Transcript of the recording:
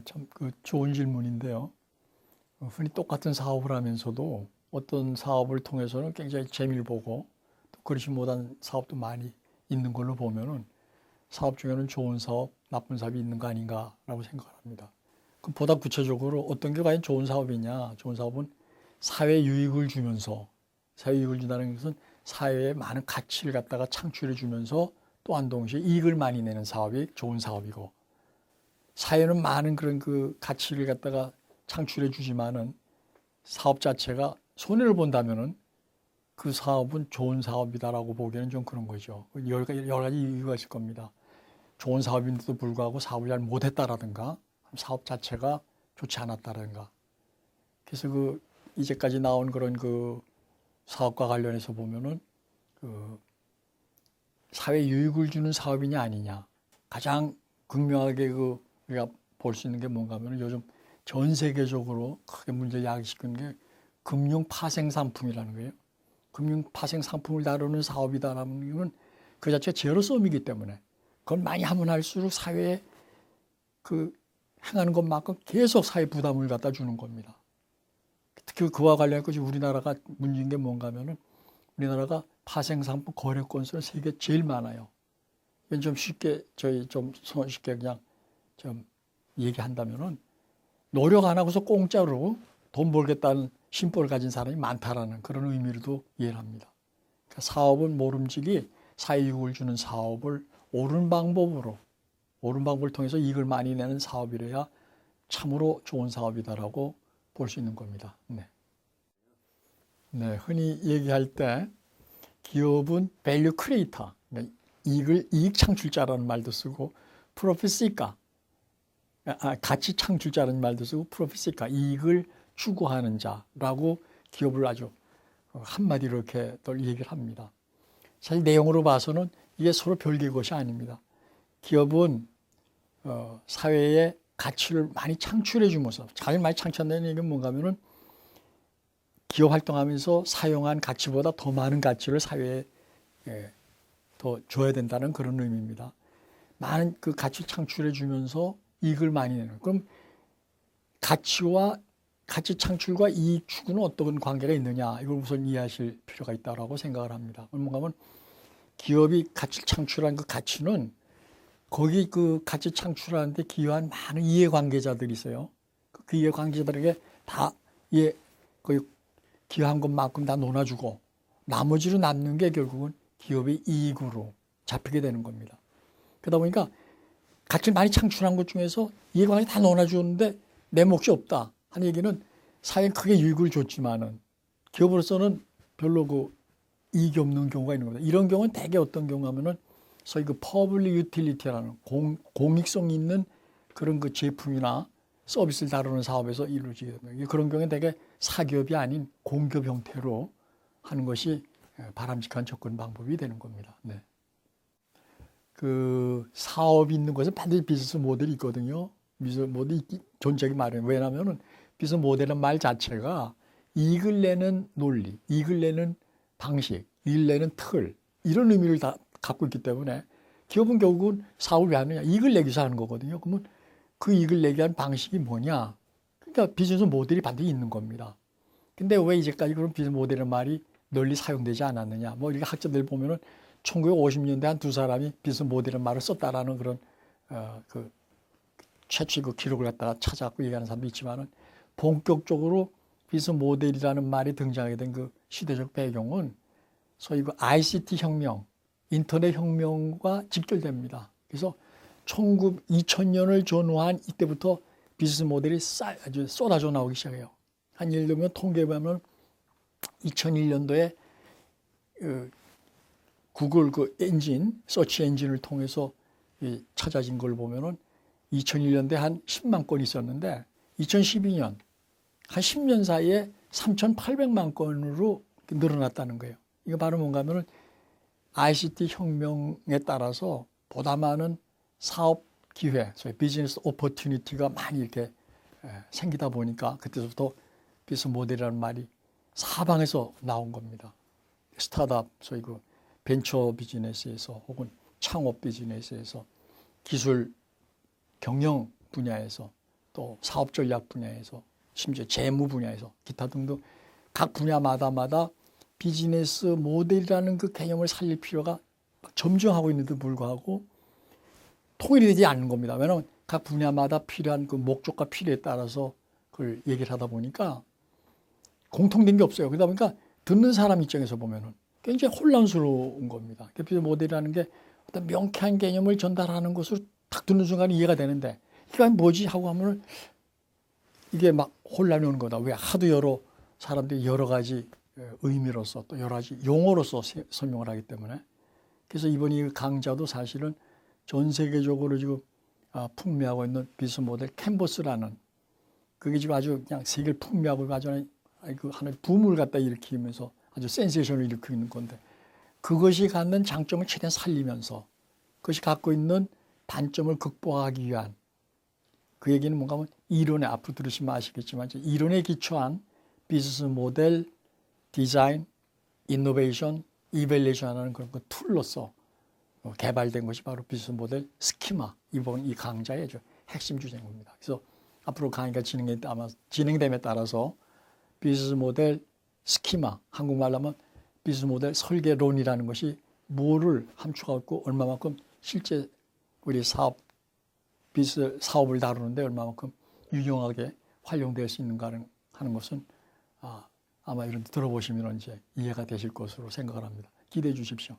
참 좋은 질문인데요. 흔히 똑같은 사업을 하면서도 어떤 사업을 통해서는 굉장히 재미를 보고 또 그렇지 못한 사업도 많이 있는 걸로 보면은 사업 중에는 좋은 사업, 나쁜 사업이 있는 거 아닌가라고 생각을 합니다. 그 보다 구체적으로 어떤 게 과연 좋은 사업이냐? 좋은 사업은 사회 유익을 주면서 사회 유익을 준다는 것은 사회에 많은 가치를 갖다가 창출해 주면서 또한 동시에 이익을 많이 내는 사업이 좋은 사업이고 사회는 많은 그런 그 가치를 갖다가 창출해 주지만은 사업 자체가 손해를 본다면은 그 사업은 좋은 사업이다라고 보기에는 좀 그런 거죠. 여러 가지 이유가 있을 겁니다. 좋은 사업인데도 불구하고 사업을 잘 못했다라든가 사업 자체가 좋지 않았다라든가. 그래서 이제까지 나온 그런 사업과 관련해서 보면은 사회 유익을 주는 사업이냐 아니냐. 가장 극명하게 우리가 볼 수 있는 게 뭔가 하면은 요즘 전 세계적으로 크게 문제를 야기시키는 게 금융 파생 상품이라는 거예요. 금융 파생 상품을 다루는 사업이다라는 것은 그 자체가 제로섬이기 때문에 그걸 많이 하면 할수록 사회에 행하는 것만큼 계속 사회 부담을 갖다 주는 겁니다. 특히 그와 관련해서 우리나라가 문제인 게 뭔가 하면은 우리나라가 파생 상품 거래 건수는 세계 제일 많아요. 이건 좀 쉽게 쉽게 그냥 좀 얘기한다면은 노력 안 하고서 공짜로 돈 벌겠다는 심보를 가진 사람이 많다라는 그런 의미로도 이해를 합니다. 그러니까 사업은 모름지기 사회이익을 주는 사업을 옳은 방법을 통해서 이익을 많이 내는 사업이래야 참으로 좋은 사업이다라고 볼 수 있는 겁니다. 네. 네, 흔히 얘기할 때 기업은 밸류 크리에이터, 그러니까 이익 창출자라는 말도 쓰고 프로피시카, 가치 창출자라는 말도 쓰고 프로피시카, 이익을 추구하는 자라고 기업을 아주 한마디로 이렇게 또 얘기를 합니다. 사실 내용으로 봐서는 이게 서로 별개의 것이 아닙니다. 기업은 사회에 가치를 많이 창출해 주면서 가장 많이 창출한다는 얘기는 뭔가 하면은 기업 활동하면서 사용한 가치보다 더 많은 가치를 사회에 더 줘야 된다는 그런 의미입니다. 많은 그 가치 창출해 주면서 이익을 많이 내는. 그럼 가치 창출과 이익 추구는 어떤 관계가 있느냐? 이걸 우선 이해하실 필요가 있다고 생각을 합니다. 뭔가 하면 기업이 가치 창출한 그 가치는 거기 그 가치 창출하는데 기여한 많은 이해관계자들이 있어요. 그 이해관계자들에게 다 기여한 것만큼 다 논아주고 나머지로 남는 게 결국은 기업의 이익으로 잡히게 되는 겁니다. 그러다 보니까 가치를 많이 창출한 것 중에서 이해관계 다 논아주는데 내 몫이 없다 하는 얘기는 사회에 크게 유익을 줬지만은 기업으로서는 별로 이익이 없는 경우가 있는 겁니다. 이런 경우는 대개 어떤 경우 하면은 소위 퍼블릭 유틸리티라는 공익성 있는 그런 제품이나 서비스를 다루는 사업에서 이루어지게 됩니다. 그런 경우에 대개 사기업이 아닌 공기업 형태로 하는 것이 바람직한 접근 방법이 되는 겁니다. 네. 사업이 있는 것은 반드시 비즈니스 모델이 있거든요. 비즈니스 모델이 존재하기 마련. 왜냐하면 비즈니스 모델은 말 자체가 이익을 내는 논리, 이익을 내는 방식, 이익을 내는 틀 이런 의미를 다 갖고 있기 때문에 기업은 결국은 사업을 왜 하느냐? 이익을 내기 위해서 하는 거거든요. 그러면 그 이익을 내기 위한 방식이 뭐냐? 그러니까 비즈니스 모델이 반드시 있는 겁니다. 근데 왜 이제까지 그런 비즈니스 모델의 말이 널리 사용되지 않았느냐? 이렇게 학자들 보면은 1950년대 한 두 사람이 비즈니스 모델의 말을 썼다라는 그런 최초의 기록을 갖다가 찾아갖고 얘기하는 사람도 있지만은 본격적으로 비즈니스 모델이라는 말이 등장하게 된 시대적 배경은 소위 ICT 혁명, 인터넷 혁명과 직결됩니다. 그래서 2000년을 전후한 이때부터 비즈니스 모델이 아주 쏟아져 나오기 시작해요. 한 예를 들면 통계해보면 2001년도에 구글 엔진, 서치 엔진을 통해서 찾아진 걸 보면은 2001년도에 한 10만 건이 있었는데 2012년 한 10년 사이에 3,800만 건으로 늘어났다는 거예요. 이거 바로 뭔가 하면은 ICT 혁명에 따라서 보다 많은 사업 기회, 소위 비즈니스 오퍼튜니티가 많이 이렇게 생기다 보니까 그때부터 비즈니스 모델이라는 말이 사방에서 나온 겁니다. 스타트업, 소위 벤처 비즈니스에서 혹은 창업 비즈니스에서 기술 경영 분야에서 또 사업 전략 분야에서 심지어 재무 분야에서 기타 등등 각 분야마다 비즈니스 모델이라는 그 개념을 살릴 필요가 점증하고 있는데도 불구하고 통일이 되지 않는 겁니다. 왜냐하면 각 분야마다 필요한 그 목적과 필요에 따라서 그걸 얘기를 하다 보니까 공통된 게 없어요. 그러다 보니까 듣는 사람 입장에서 보면은 굉장히 혼란스러운 겁니다. 비즈니스 모델이라는 게 어떤 명쾌한 개념을 전달하는 것으로 딱 듣는 순간 이해가 되는데 이게 뭐지 하고 하면은 이게 막 혼란이 오는 거다. 왜 하도 여러 사람들이 여러 가지 의미로서 또 여러 가지 용어로서 설명을 하기 때문에 그래서 이번 이 강좌도 사실은 전 세계적으로 지금 풍미하고 있는 비즈니스 모델 캔버스라는 그게 지금 아주 그냥 세계를 풍미하고 아주 그 하나의 붐을 갖다 일으키면서 아주 센세이션을 일으키고 있는 건데 그것이 갖는 장점을 최대한 살리면서 그것이 갖고 있는 단점을 극복하기 위한 그 얘기는 뭔가 하면 이론에 앞으로 들으시면 아시겠지만 이론에 기초한 비즈니스 모델 디자인, 이노베이션, 이밸리에이션 하는 그런 그 툴로서 개발된 것이 바로 비즈니스 모델 스키마 이번 이 강좌의 핵심 주제인 겁니다. 그래서 앞으로 강의가 진행됨에 따라서 비즈니스 모델 스키마 한국말로 하면 비즈니스 모델 설계론이라는 것이 뭐를 함축하고 있고 얼마만큼 실제 우리 비즈니스 사업을 다루는데 얼마만큼 유용하게 활용될 수 있는가 하는 것은 아마 이런 데 들어보시면 이제 이해가 되실 것으로 생각을 합니다. 기대해 주십시오.